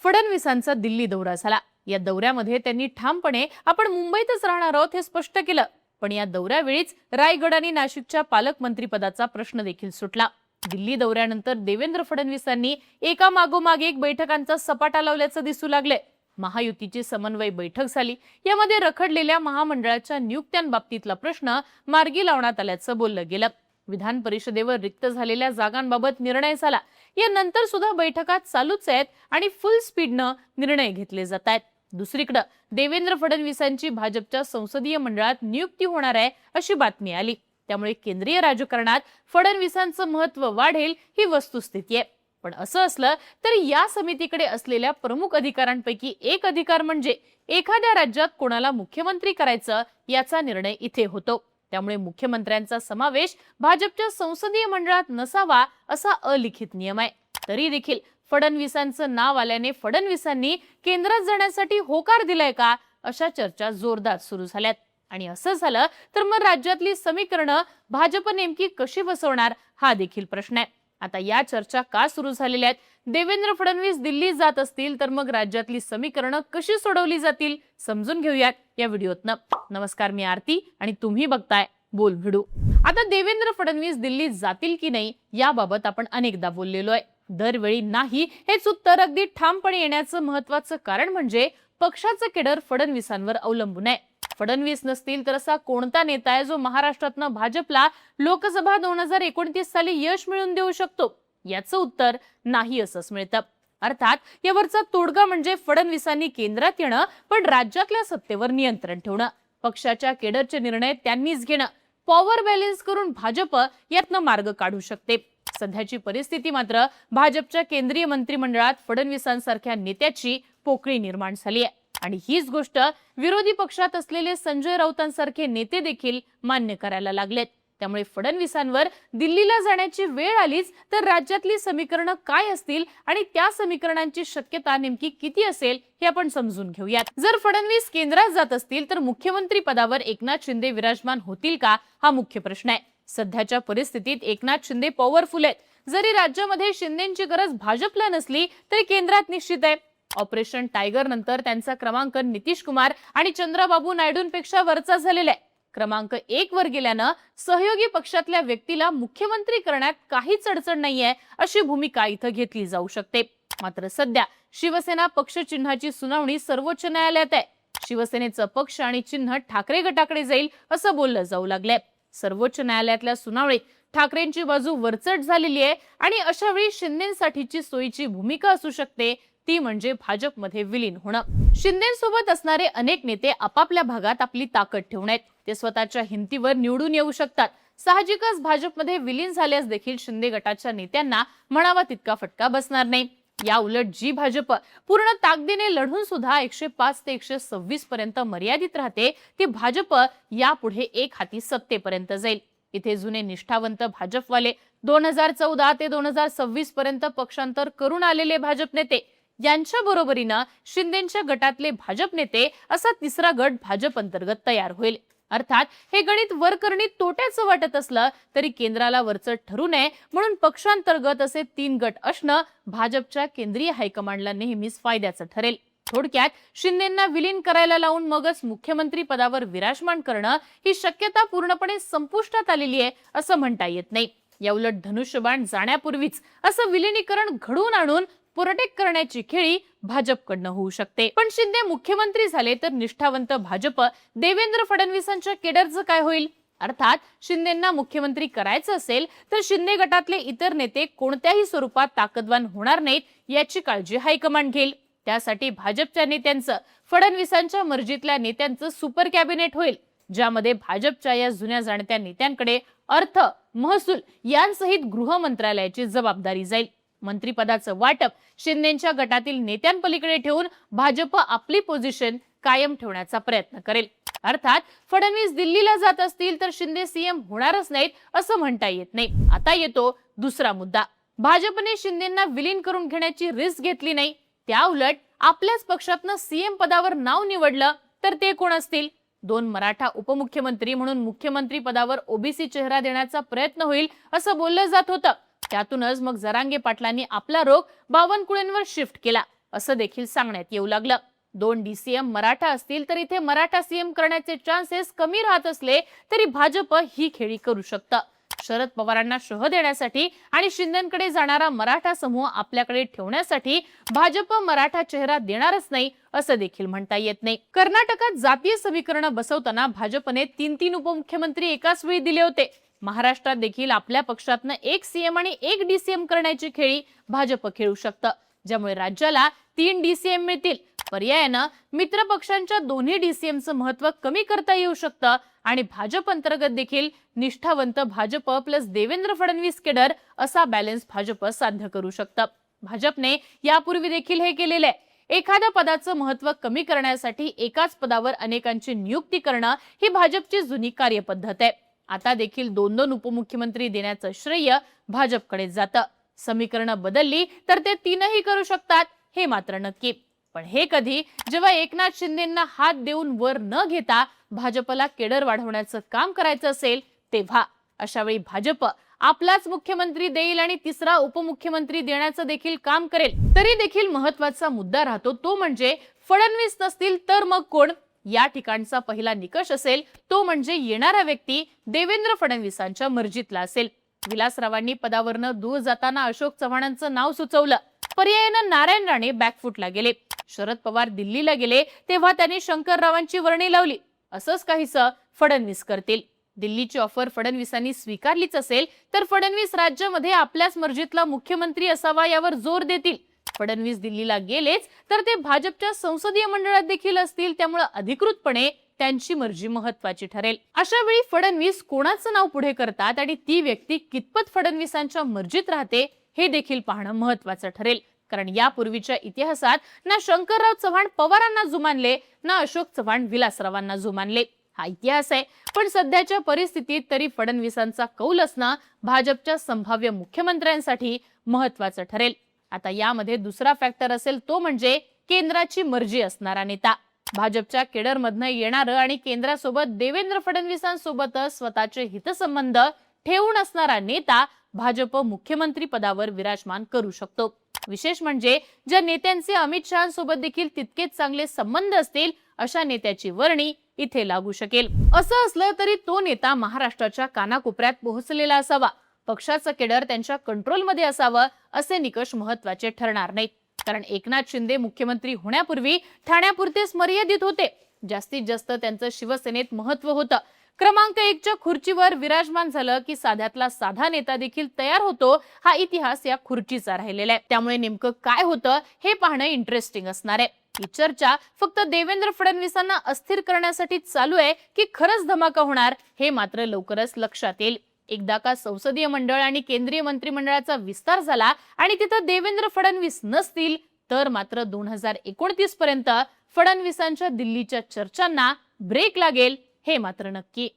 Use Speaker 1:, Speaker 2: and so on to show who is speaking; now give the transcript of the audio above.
Speaker 1: फडणवीसांचा दिल्ली दौरा झाला। या दौऱ्यामध्ये त्यांनी ठामपणे आपण मुंबईतच राहणार आहोत हे स्पष्ट केलं। पण या दौऱ्यावेळीच रायगड आणि नाशिकच्या पालकमंत्रीपदाचा प्रश्न देखील सुटला। दिल्ली दौऱ्यानंतर देवेंद्र फडणवीसांनी एका मागोमाग एक बैठकांचा सपाटा लावल्याचं दिसू लागले। महायुतीची समन्वय बैठक झाली। यामध्ये रखडलेल्या महामंडळाच्या नियुक्त्यांबाबतीतला प्रश्न मार्गी लावण्यात आल्याचं बोललं गेलं। विधान परिषदेवर रिक्त झालेल्या जागांबाबत निर्णय झाला। यानंतर सुद्धा बैठका चालूच आहेत आणि फुल स्पीडनं निर्णय घेतले जात आहेत। दुसरीकडे देवेंद्र फडणवीसांची भाजपच्या संसदीय मंडळात नियुक्ती होणार आहे अशी बातमी आली। त्यामुळे केंद्रीय राजकारणात फडणवीसांचं महत्त्व वाढेल ही वस्तुस्थिती आहे। पण असं असलं तरी या समितीकडे असलेल्या प्रमुख अधिकारांपैकी एक अधिकार म्हणजे एखाद्या राज्यात कोणाला मुख्यमंत्री करायचं याचा निर्णय इथे होतो। त्यामुळे मुख्यमंत्र्यांचा समावेश भाजपच्या संसदीय मंडळात नसावा असा अलिखित नियम आहे। तरी देखील फडणवीसांचं नाव आल्याने फडणवीसांनी केंद्रात जाण्यासाठी होकार दिलाय का अशा चर्चा जोरदार सुरू झाल्यात। आणि असं झालं तर मग राज्यातली समीकरणं भाजप नेमकी कशी बसवणार हा देखील प्रश्न आहे। आता या चर्चा का सुरू झालेल्या आहेत? देवेंद्र फडणवीस दिल्ली जात असतील तर मग राज्यातली समीकरणं कशी सोडवली जातील समजून घेऊयात या व्हिडिओतनं। नमस्कार, मी आरती आणि तुम्ही बघताय बोल व्हिडिओ। आता देवेंद्र फडणवीस दिल्लीत जातील की नाही याबाबत आपण अनेकदा बोललेलो आहे। दरवेळी नाही हेच उत्तर अगदी ठामपणे येण्याचं महत्त्वाचं कारण म्हणजे पक्षाचं केडर फडणवीसांवर अवलंबून आहे। फडणवीस नसतील तर असा कोणता नेता आहे जो महाराष्ट्रातनं भाजपला लोकसभा 2029 साली यश मिळवून देऊ शकतो? याचं उत्तर नाही असंच मिळतं। अर्थात यावरचा तोडगा म्हणजे फडणवीसांनी केंद्रात येणं पण राज्यातल्या सत्तेवर नियंत्रण ठेवणं, पक्षाच्या केडरचे निर्णय त्यांनीच घेणं, पॉवर बॅलन्स करून भाजप यातनं मार्ग काढू शकते। सध्याची परिस्थिती मात्र भाजपच्या केंद्रीय मंत्रिमंडळात फडणवीसांसारख्या नेत्याची पोकळी निर्माण झाली आहे आणि हीच गोष्ट विरोधी पक्षात असलेले संजय राऊतांसारखे नेते देखील मान्य करायला लागलेत। त्यामुळे फडणवीसांवर दिल्लीला जाण्याची वेळ आलीच तर राज्यातली समीकरणं काय असतील आणि त्या समीकरणांची शक्यता नेमकी किती असेल हे आपण समजून घेऊयात। जर फडणवीस केंद्रात जात असतील तर मुख्यमंत्री पदावर एकनाथ शिंदे विराजमान होतील का हा मुख्य प्रश्न आहे। सध्याच्या परिस्थितीत एकनाथ शिंदे पॉवरफुल आहेत। जरी राज्यामध्ये शिंदेंची गरज भाजपला नसली तरी केंद्रात निश्चित आहे। ऑपरेशन टायगर नंतर त्यांचा क्रमांक नितीश कुमार आणि चंद्रबाबू नायडूंपेक्षा वरचा झालेला आहे। क्रमांक 1 वर गेल्यानं सहयोगी पक्षातल्या व्यक्तीला मुख्यमंत्री करण्यात काहीच अडचण नाहीये अशी भूमिका इथं घेतली जाऊ शकते। मात्र सध्या शिवसेना पक्ष चिन्हाची सुनावणी सर्वोच्च न्यायालयात आहे। शिवसेनेचं पक्ष आणि चिन्ह ठाकरे गटाकडे जाईल असं बोललं जाऊ लागलंय। सर्वोच्च न्यायालयातल्या सुनावणीत ठाकरेंची बाजू वरचढ झालेली आहे आणि अशा वेळी शिंदेंसाठीची सोयीची भूमिका असू शकते ती म्हणजे भाजपमध्ये विलीन होणं। शिंदेंसोबत असणारे अनेक नेते आपापल्या भागात आपली ताकद ठेवून आहेत। ते स्वतःच्या हिमतीवर निवडून येऊ शकतात। साहजिकच भाजपमध्ये विलीन झाल्यास देखील शिंदे गटाच्या नेत्यांना म्हणावा तितका फटका बसणार नाही। या उलट जी भाजप पूर्ण ताकदीने लढून सुद्धा 105 ते 126 पर्यंत मर्यादित राहते ती भाजप यापुढे एक हाती सत्तेपर्यंत जाईल। इथे जुने निष्ठावंत भाजपवाले 2014 ते 2026 पर्यंत पक्षांतर करून आलेले भाजप नेते यांच्या बरोबरीनं शिंदेंच्या गटातले भाजप नेते असा तिसरा गट भाजप अंतर्गत तयार होईल। अर्थात हे गणित वरकरणी तोट्याचं वाटत असलं तरी केंद्राला वरचढ ठरू नये म्हणून पक्षांतर्गत असे 3 गट असणं भाजपच्या केंद्रीय हायकमांडला नेहमीच फायद्याचं ठरेल। थोडक्यात शिंदेंना विलीन करायला लावून मगच मुख्यमंत्री पदावर विराजमान करणं ही शक्यता पूर्णपणे संपुष्टात आलेली आहे असं म्हणता येत नाही। याउलट धनुष्यबाण जाण्यापूर्वीच असं विलीनीकरण घडवून आणून प्रोटेक्ट करण्याची खेळी भाजपकडनं होऊ शकते। पण शिंदे मुख्यमंत्री झाले तर निष्ठावंत भाजप देवेंद्र फडणवीसांच्या केडरचं काय होईल? अर्थात शिंदेंना मुख्यमंत्री करायचं असेल तर शिंदे गटातले इतर नेते कोणत्याही स्वरूपात ताकदवान होणार नाहीत याची काळजी हायकमांड घेईल। त्यासाठी भाजपच्या नेत्यांचं फडणवीसांच्या मर्जीतल्या नेत्यांचं सुपर कॅबिनेट होईल, ज्यामध्ये भाजपच्या या जुन्या जाणत्या नेत्यांकडे अर्थ, महसूल यांसहित गृह मंत्रालयाची जबाबदारी जाईल। मंत्रिपदाचं वाटप शिंदेंच्या गटातील नेत्यांपलीकडे ठेवून भाजप आपली पोझिशन कायम ठेवण्याचा प्रयत्न करेल। अर्थात फडणवीस दिल्लीला जात असतील तर शिंदे सीएम होणारच नाहीत असं म्हणता येत नाही। आता येतो दुसरा मुद्दा। भाजपने शिंदेंना विलीन करून घेण्याची रिस्क घेतली नाही, त्या उलट आपल्याच पक्षातनं सीएम पदावर नाव निवडलं तर ते कोण असतील? 2 मराठा उपमुख्यमंत्री म्हणून मुख्यमंत्री पदावर ओबीसी चेहरा देण्याचा प्रयत्न होईल असं बोललं जात होतं। त्यातूनच मग जरांगे पाटलांनी आपला रोख बावनकुळेंवर शिफ्ट केला। असं देखील सांगण्यात येऊ लागलं. 2 DCM मराठा असतील तर इथे मराठा सीएम करण्याचे चान्सेस कमी राहत असले तरी भाजप ही खेळी करू शकतं. शरद पवारांना शह देण्यासाठी आणि शिंदेंकडे जाणारा मराठा समूह आपल्याकडे ठेवण्यासाठी भाजप मराठा चेहरा देणारच नाही असं देखील म्हणता येत नाही. कर्नाटकात जातीय समीकरण बसवताना भाजपने 3 उपमुख्यमंत्री एकाच वेळी दिले होते. महाराष्ट्रात देखील आपल्या पक्षातनं 1 सीएम आणि 1 DCM करण्याची खेळी भाजप खेळू शकतं, ज्यामुळे राज्याला 3 DCM मिळतील. पर्यायानं मित्र पक्षांच्या दोन्ही DCMचं महत्व कमी करता येऊ शकतं आणि भाजप अंतर्गत देखील निष्ठावंत भाजप प्लस देवेंद्र फडणवीस केडर असा बॅलन्स भाजप साध्य करू शकतं. भाजपने यापूर्वी देखील हे केलेले आहे. एखाद्या पदाचं महत्व कमी करण्यासाठी एकाच पदावर अनेकांची नियुक्ती करणं ही भाजपची जुनी कार्यपद्धत आहे. आता देखील 2 उपमुख्यमंत्री देण्याचं श्रेय भाजपकडे जातं. समीकरणं बदलली तर ते 3ही करू शकतात हे मात्र नक्की. पण हे कधी, जेव्हा एकनाथ शिंदेंना हात देऊन वर न घेता भाजपला केडर वाढवण्याचं काम करायचं असेल तेव्हा. अशा वेळी भाजप आपलाच मुख्यमंत्री देईल आणि 3रा उपमुख्यमंत्री देण्याचं देखील काम करेल. तरी देखील महत्वाचा मुद्दा राहतो तो म्हणजे फडणवीस नसतील तर मग कोण. या ठिकाणचा पहिला निकष असेल तो म्हणजे येणारा व्यक्ती देवेंद्र फडणवीसांच्या मर्जीतला असेल. विलासरावांनी पदावरनं दूर जाताना अशोक चव्हाणांचं नाव सुचवलं. पर्यायानं नारायण राणे बॅकफुटला गेले. शरद पवार दिल्लीला गेले तेव्हा त्यांनी शंकररावांची वर्णी लावली. असंच काहीसं फडणवीस करतील. दिल्लीची ऑफर फडणवीसांनी स्वीकारलीच असेल तर फडणवीस राज्यामध्ये आपल्याच मर्जीतला मुख्यमंत्री असावा यावर जोर देतील. फडणवीस दिल्लीला गेलेच तर ते भाजपच्या संसदीय मंडळात देखील असतील, त्यामुळे अधिकृतपणे त्यांची मर्जी महत्वाची ठरेल. अशा वेळी फडणवीस कोणाचं नाव पुढे करतात आणि ती व्यक्ती कितपत फडणवीसांच्या मर्जीत राहते हे देखील पाहणं महत्वाचं ठरेल. कारण यापूर्वीच्या इतिहासात ना शंकरराव चव्हाण पवारांना जुमानले ना अशोक चव्हाण विलासरावांना जुमानले. हा इतिहास आहे. पण सध्याच्या परिस्थितीत तरी फडणवीसांचा कौल असणं भाजपच्या संभाव्य मुख्यमंत्र्यांसाठी महत्वाचं ठरेल. आता यामध्ये दुसरा फॅक्टर असेल तो म्हणजे केंद्राची मर्जी असणारा नेता. भाजपच्या केडरमधनं येणारं आणि केंद्रासोबत देवेंद्र फडणवीसांसोबत स्वतःचे हितसंबंध ठेवून असणारा नेता भाजप मुख्यमंत्री पदावर विराजमान करू शकतो. विशेष म्हणजे ज्या नेत्यांचे अमित शहांसोबत देखील तितकेच चांगले संबंध असतील अशा नेत्याची वर्णी इथे लागू शकेल. असं असलं तरी तो नेता महाराष्ट्राच्या कानाकोपऱ्यात पोहोचलेला असावा. पक्षाचं केडर त्यांच्या कंट्रोलमध्ये असावं असे निकष महत्वाचे ठरणार नाहीत. कारण एकनाथ शिंदे मुख्यमंत्री होण्यापूर्वी ठाण्यापुरतेच मर्यादित होते. जास्तीत जास्त त्यांचं शिवसेनेत महत्व होतं. क्रमांक 1च्या खुर्चीवर विराजमान झालं की साध्यातला साधा नेता देखील तयार होतो. हा इतिहास या खुर्चीचा राहिलेला आहे. त्यामुळे नेमकं काय होतं हे पाहणं इंटरेस्टिंग असणार आहे. ही चर्चा फक्त देवेंद्र फडणवीसांना अस्थिर करण्यासाठी चालू आहे की खरंच धमाका होणार हे मात्र लवकरच लक्षात येईल. एकदा का संसदीय मंडळ आणि केंद्रीय मंत्रिमंडळाचा विस्तार झाला आणि तिथं देवेंद्र फडणवीस नसतील तर मात्र 2029 पर्यंत फडणवीसांच्या दिल्लीच्या चर्चांना ब्रेक लागेल हे मात्र नक्की.